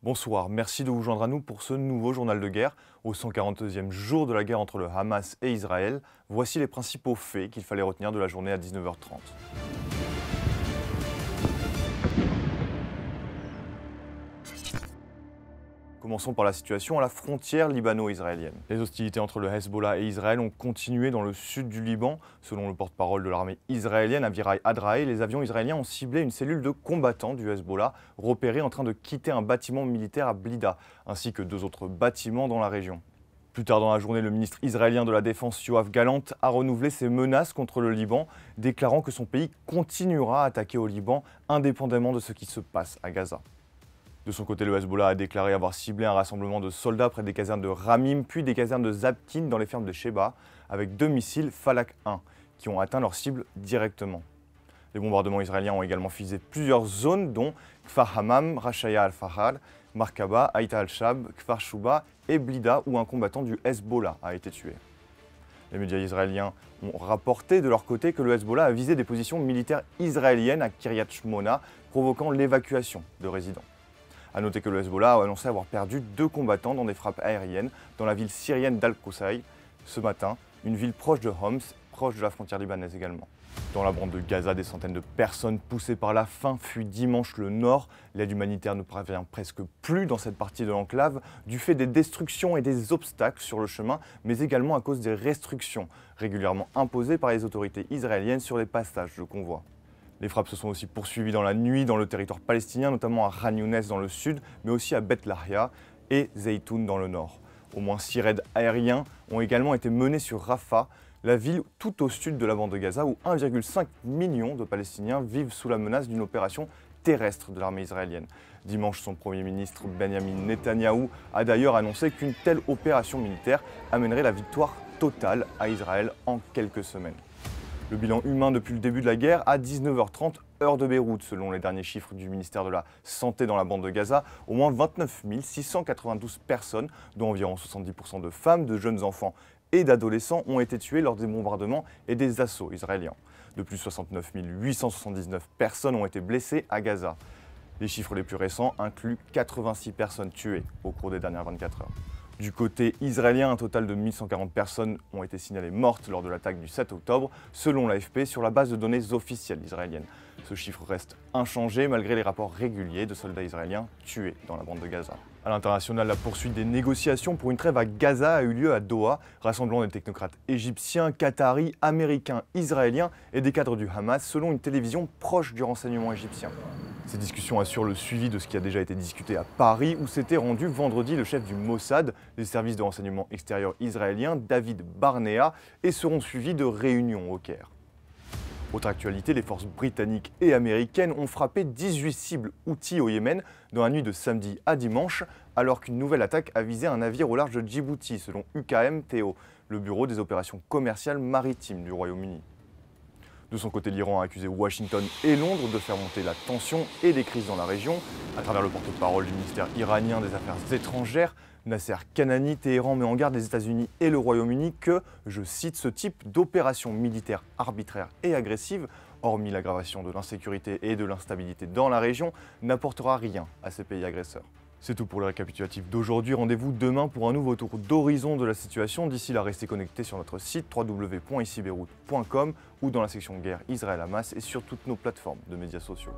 Bonsoir, merci de vous joindre à nous pour ce nouveau journal de guerre. Au 142e jour de la guerre entre le Hamas et Israël, voici les principaux faits qu'il fallait retenir de la journée à 19h30. Commençons par la situation à la frontière libano-israélienne. Les hostilités entre le Hezbollah et Israël ont continué dans le sud du Liban. Selon le porte-parole de l'armée israélienne, Avirai Adraei, les avions israéliens ont ciblé une cellule de combattants du Hezbollah repérée en train de quitter un bâtiment militaire à Blida, ainsi que deux autres bâtiments dans la région. Plus tard dans la journée, le ministre israélien de la Défense Yoav Gallant a renouvelé ses menaces contre le Liban, déclarant que son pays continuera à attaquer au Liban indépendamment de ce qui se passe à Gaza. De son côté, le Hezbollah a déclaré avoir ciblé un rassemblement de soldats près des casernes de Ramim, puis des casernes de Zabtin dans les fermes de Sheba, avec deux missiles Falak 1, qui ont atteint leur cible directement. Les bombardements israéliens ont également visé plusieurs zones, dont Kfar Hamam, Rashaya al-Fahad, Markaba, Haïta al-Shab, Kfar Shuba et Blida, où un combattant du Hezbollah a été tué. Les médias israéliens ont rapporté de leur côté que le Hezbollah a visé des positions militaires israéliennes à Kiryat Shmona, provoquant l'évacuation de résidents. A noter que le Hezbollah a annoncé avoir perdu deux combattants dans des frappes aériennes dans la ville syrienne d'Al-Qusay ce matin, une ville proche de Homs, proche de la frontière libanaise également. Dans la bande de Gaza, des centaines de personnes poussées par la faim fuient dimanche le nord. L'aide humanitaire ne parvient presque plus dans cette partie de l'enclave du fait des destructions et des obstacles sur le chemin, mais également à cause des restrictions régulièrement imposées par les autorités israéliennes sur les passages de convois. Les frappes se sont aussi poursuivies dans la nuit dans le territoire palestinien, notamment à Khan Younes dans le sud, mais aussi à Beth Lahia et Zeytoun dans le nord. Au moins 6 raids aériens ont également été menés sur Rafah, la ville tout au sud de la bande de Gaza, où 1,5 million de Palestiniens vivent sous la menace d'une opération terrestre de l'armée israélienne. Dimanche, son Premier ministre Benjamin Netanyahou a d'ailleurs annoncé qu'une telle opération militaire amènerait la victoire totale à Israël en quelques semaines. Le bilan humain depuis le début de la guerre à 19h30, heure de Beyrouth, selon les derniers chiffres du ministère de la Santé dans la bande de Gaza, au moins 29 692 personnes, dont environ 70% de femmes, de jeunes enfants et d'adolescents, ont été tuées lors des bombardements et des assauts israéliens. De plus, 69 879 personnes ont été blessées à Gaza. Les chiffres les plus récents incluent 86 personnes tuées au cours des dernières 24 heures. Du côté israélien, un total de 1140 personnes ont été signalées mortes lors de l'attaque du 7 octobre, selon l'AFP, sur la base de données officielles israéliennes. Ce chiffre reste inchangé malgré les rapports réguliers de soldats israéliens tués dans la bande de Gaza. À l'international, la poursuite des négociations pour une trêve à Gaza a eu lieu à Doha, rassemblant des technocrates égyptiens, qataris, américains, israéliens et des cadres du Hamas, selon une télévision proche du renseignement égyptien. Ces discussions assurent le suivi de ce qui a déjà été discuté à Paris, où s'était rendu vendredi le chef du Mossad, des services de renseignement extérieur israéliens, David Barnea, et seront suivis de réunions au Caire. Autre actualité, les forces britanniques et américaines ont frappé 18 cibles Houthis au Yémen dans la nuit de samedi à dimanche, alors qu'une nouvelle attaque a visé un navire au large de Djibouti, selon UKM-TO, le bureau des opérations commerciales maritimes du Royaume-Uni. De son côté, l'Iran a accusé Washington et Londres de faire monter la tension et des crises dans la région. À travers le porte-parole du ministère iranien des Affaires étrangères, Nasser Kanani, Téhéran met en garde les États-Unis et le Royaume-Uni que, je cite, ce type d'opération militaire arbitraire et agressive, hormis l'aggravation de l'insécurité et de l'instabilité dans la région, n'apportera rien à ces pays agresseurs. C'est tout pour le récapitulatif d'aujourd'hui. Rendez-vous demain pour un nouveau tour d'horizon de la situation. D'ici là, restez connectés sur notre site www.icibeyrouth.com ou dans la section guerre Israël-Hamas et sur toutes nos plateformes de médias sociaux.